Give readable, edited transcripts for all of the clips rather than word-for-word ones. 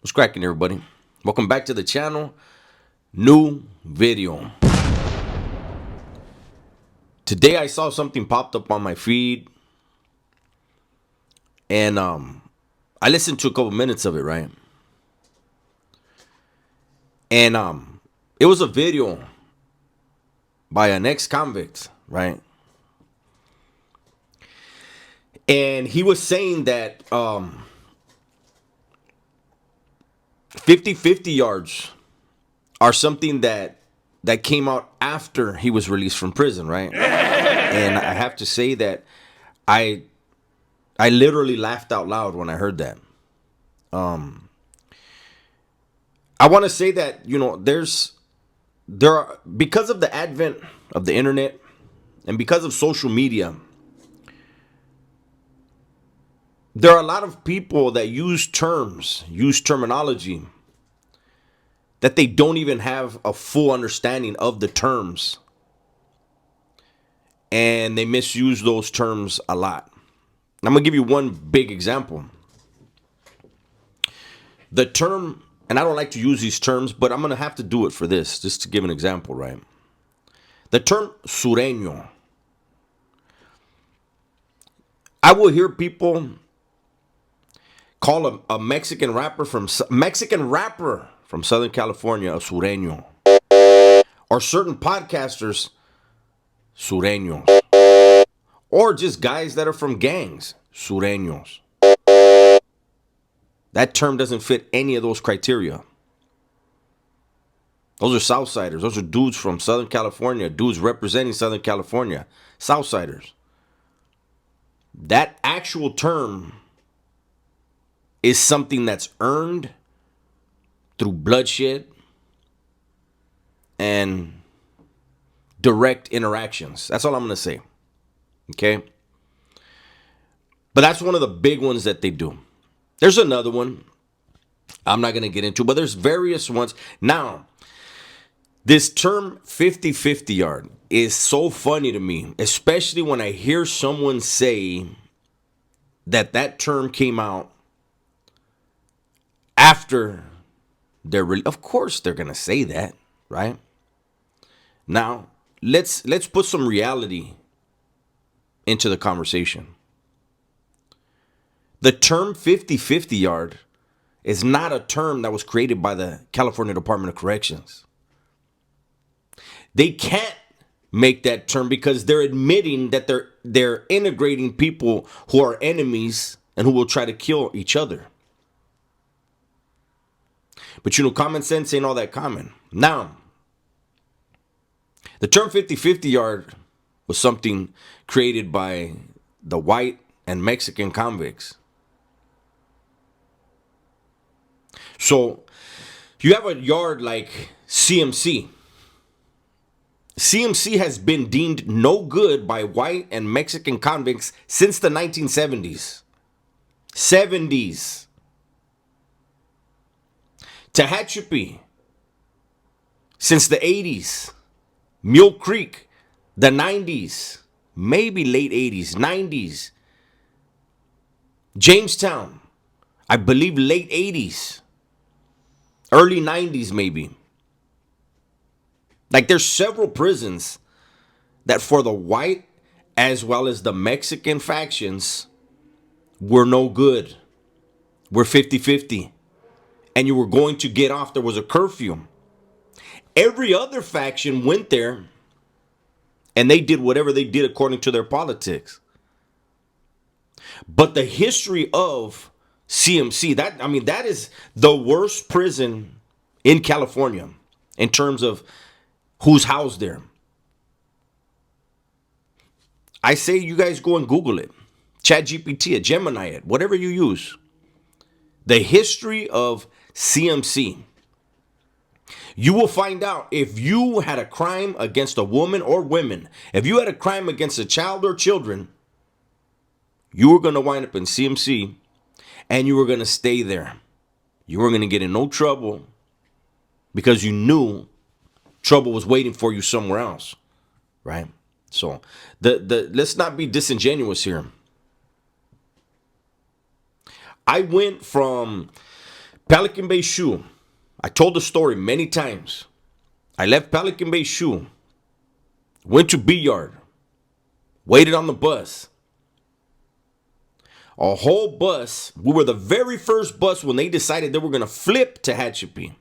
What's cracking, everybody? Welcome back to the channel. New video. Today I saw something popped up on my feed, and I listened to a couple minutes of it, right? And it was a video by an ex-convict, right? And he was saying that 50-50 yards are something that came out after he was released from prison, right? And I have to say that I I literally laughed out loud when I heard that. I want to say that, there are, because of the advent of the internet and because of social media, there are a lot of people that use terminology that they don't even have a full understanding of the terms, and they misuse those terms a lot. I'm going to give you one big example. The term, and I don't like to use these terms, but I'm going to have to do it for this, just to give an example, right? The term sureño. I will hear people call a Mexican rapper from Southern California a sureño, or certain podcasters sureños, or just guys that are from gangs sureños. That term doesn't fit any of those criteria. Those are Southsiders. Those are dudes from Southern California, dudes representing Southern California, Southsiders. That actual term is something that's earned through bloodshed and direct interactions. That's all I'm going to say. Okay? But that's one of the big ones that they do. There's another one I'm not going to get into, but there's various ones. Now, this term 50-50 yard is so funny to me, especially when I hear someone say that term came out after they're really, of course they're going to say that, right? Now, let's put some reality into the conversation. The term 50-50 yard is not a term that was created by the California Department of Corrections. They can't make that term because they're admitting that they're integrating people who are enemies and who will try to kill each other. But common sense ain't all that common. Now, the term 50-50 yard was something created by the white and Mexican convicts. So you have a yard like CMC. CMC has been deemed no good by white and Mexican convicts since the 1970s. 70s. Tehachapi, since the 80s. Mule Creek, the 90s. Maybe late 80s, 90s. Jamestown, I believe late 80s. Early 90s maybe. Like, there's several prisons that for the white as well as the Mexican factions were no good. Were 50-50. And you were going to get off. There was a curfew. Every other faction went there and they did whatever they did according to their politics. But the history of CMC, that is the worst prison in California in terms of who's housed there. I say you guys go and Google it. ChatGPT it, Gemini it, whatever you use. The history of CMC. You will find out if you had a crime against a woman or women, if you had a crime against a child or children, you were going to wind up in CMC and you were going to stay there. You were going to get in no trouble because you knew trouble was waiting for you somewhere else, right? So let's not be disingenuous here. I went from Pelican Bay Shoe. I told the story many times. I left Pelican Bay Shoe, went to B Yard, waited on the bus. A whole bus. We were the very first bus when they decided they were going to flip to Tehachapi.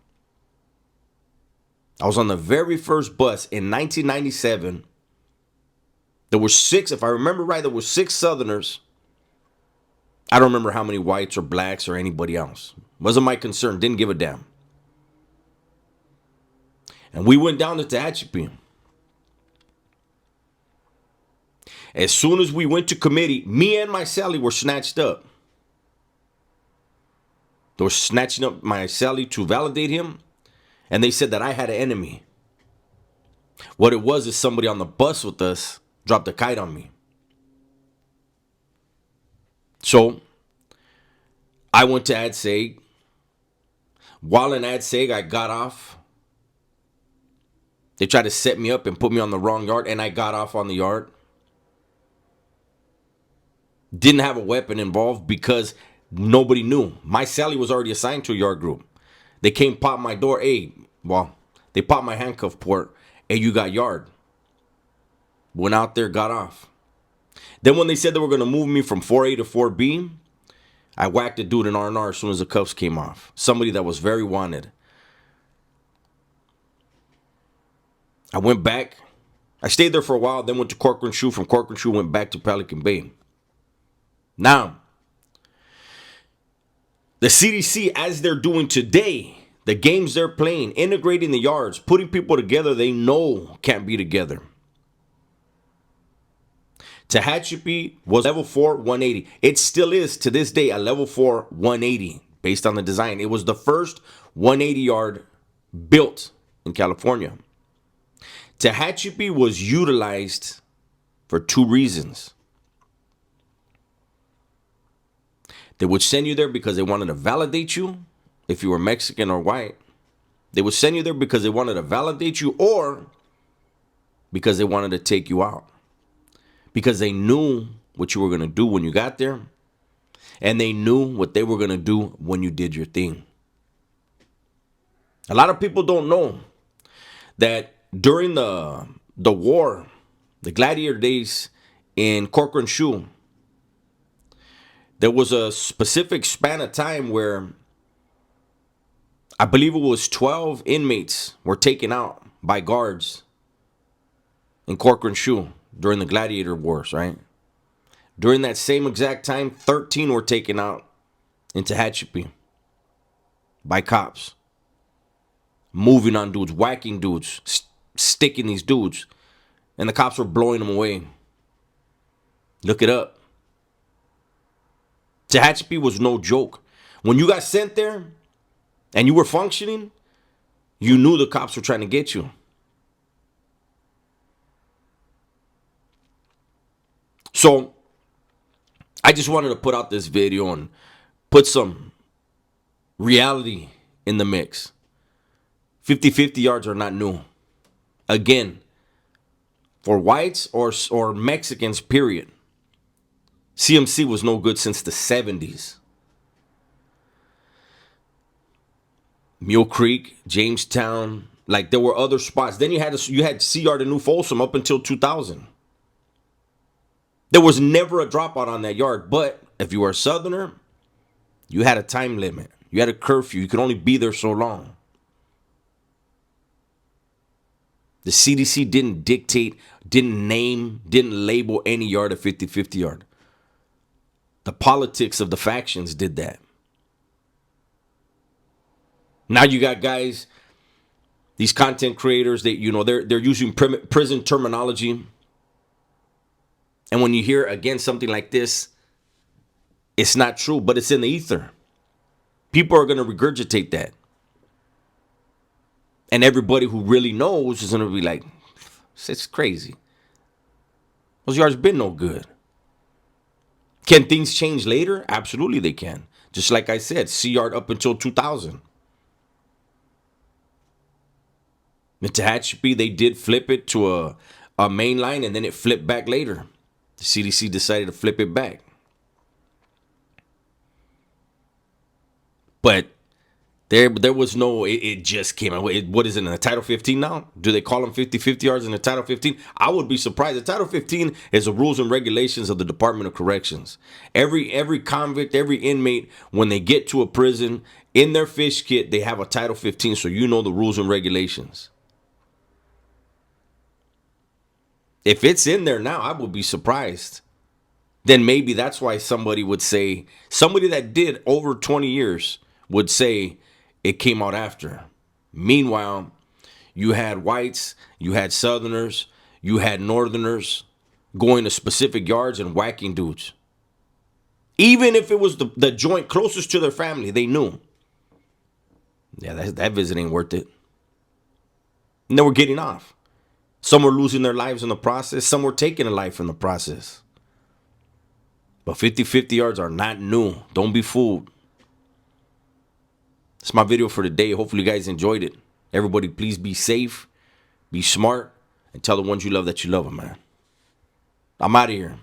I was on the very first bus in 1997. There were 6, if I remember right, there were 6 Southerners. I don't remember how many whites or blacks or anybody else. Wasn't my concern. Didn't give a damn. And we went down to Tehachapi. As soon as we went to committee, me and my Sally were snatched up. They were snatching up my Sally to validate him. And they said that I had an enemy. What it was is somebody on the bus with us dropped a kite on me. So I went to AdSeg. While in AdSeg, I got off. They tried to set me up and put me on the wrong yard, and I got off on the yard. Didn't have a weapon involved because nobody knew. My Sally was already assigned to a yard group. They came, popped my door. Hey, well, they popped my handcuff port. Hey, you got yard. Went out there, got off. Then when they said they were going to move me from 4A to 4B, I whacked a dude in R&R as soon as the cuffs came off. Somebody that was very wanted. I went back. I stayed there for a while, then went to Corcoran Shoe. From Corcoran Shoe, went back to Pelican Bay. Now, the CDC, as they're doing today, the games they're playing, integrating the yards, putting people together they know can't be together. Tehachapi was level 4, 180. It still is, to this day, a level 4, 180, based on the design. It was the first 180 yard built in California. Tehachapi was utilized for 2 reasons. They would send you there because they wanted to validate you, if you were Mexican or white. They would send you there because they wanted to validate you, or because they wanted to take you out. Because they knew what you were going to do when you got there, and they knew what they were going to do when you did your thing. A lot of people don't know that during the war, the gladiator days in Corcoran Shoe, there was a specific span of time where I believe it was 12 inmates were taken out by guards in Corcoran Shoe during the gladiator wars, right? During that same exact time, 13 were taken out in Tehachapi by cops. Moving on dudes, whacking dudes, sticking these dudes. And the cops were blowing them away. Look it up. Tehachapi was no joke. When you got sent there and you were functioning, you knew the cops were trying to get you. So I just wanted to put out this video and put some reality in the mix. 50-50 yards are not new. Again, for whites or Mexicans, period. CMC was no good since the 70s. Mule Creek, Jamestown, like there were other spots. Then you had C Yard in New Folsom up until 2000. There was never a dropout on that yard, but if you were a Southerner, you had a time limit. You had a curfew. You could only be there so long. The CDC didn't dictate, didn't name, didn't label any yard a 50-50 yard. The politics of the factions did that. Now you got guys, these content creators, they're using prison terminology. And when you hear again something like this, it's not true, but it's in the ether. People are going to regurgitate that. And everybody who really knows is going to be like, it's crazy. Those yards been no good. Can things change later? Absolutely they can. Just like I said, C Yard up until 2000. In Tehachapi, they did flip it to a main line, and then it flipped back later. The CDC decided to flip it back. But There was no, it just came out. What is it in the Title 15 now? Do they call them 50-50 yards in the Title 15? I would be surprised. The Title 15 is the rules and regulations of the Department of Corrections. Every convict, every inmate, when they get to a prison, in their fish kit, they have a Title 15, so you know the rules and regulations. If it's in there now, I would be surprised. Then maybe that's why somebody would say, somebody that did over 20 years would say it came out after. Meanwhile, you had whites, you had Southerners, you had Northerners going to specific yards and whacking dudes. Even if it was the joint closest to their family, they knew. Yeah, that visit ain't worth it. And they were getting off. Some were losing their lives in the process. Some were taking a life in the process. But 50-50 yards are not new. Don't be fooled. That's my video for today. Hopefully you guys enjoyed it. Everybody, please be safe, be smart, and tell the ones you love that you love them, man. I'm out of here.